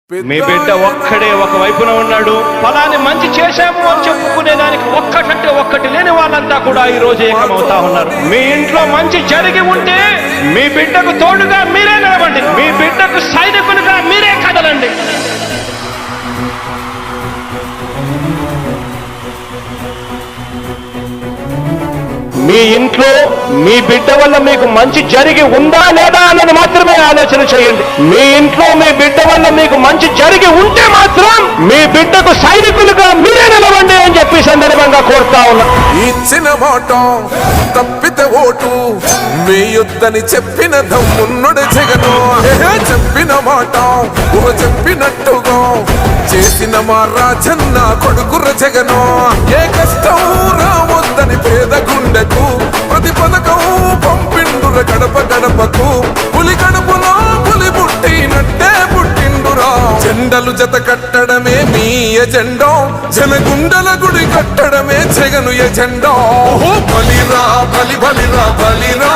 మీ బిడ్డ ఒక్కడే ఒక వైపున ఉన్నాడు. ఫలాన్ని మంచి చేశాము అని చెప్పుకునేదానికి ఒక్కటంటే ఒక్కటి లేని వాళ్ళంతా కూడా ఈ రోజు ఏకమవుతా ఉన్నారు. మీ ఇంట్లో మంచి జరిగి ఉంటే మీ బిడ్డకు తోడుగా మీరే నిలబండి, మీ బిడ్డకు సైనికులుగా మీరే కదలండి. మీ ఇంట్లో మీ బిడ్డ వల్ల మీకు మంచి జరిగి ఉందా లేదా అన్నది మాత్రమే ఆలోచన చేయండి. మీ ఇంట్లో మీ బిడ్డ వల్ల మీకు మంచి జరిగి ఉంటే మాత్రం మీ బిడ్డకు సైనికులుగా మీరే నిలవండి అని చెప్పి సందర్భంగా కోరుతా ఉన్నా. ఇచ్చిన మాట తప్పితే ఓటు వేయొద్దని చెప్పిన దమ్మున్నడు జగను. చెప్పిన మాట చెప్పినట్టుగా చేసిన మా రాజన్న కొడుకుర జగను. ఏ కష్టం రావద్దని పేద గుండెకు ప్రతి పథకం పంపిండుర గడప గడపకు. పులి గడపలో పులి పుట్టినట్టే పుట్టిండురా. జెండలు జత కట్టడమే మీ ఎజెండా, జనగుండల గుడి కట్టడమే జగను ఎజెండా. బలిరా బలి బలిరా బలిరా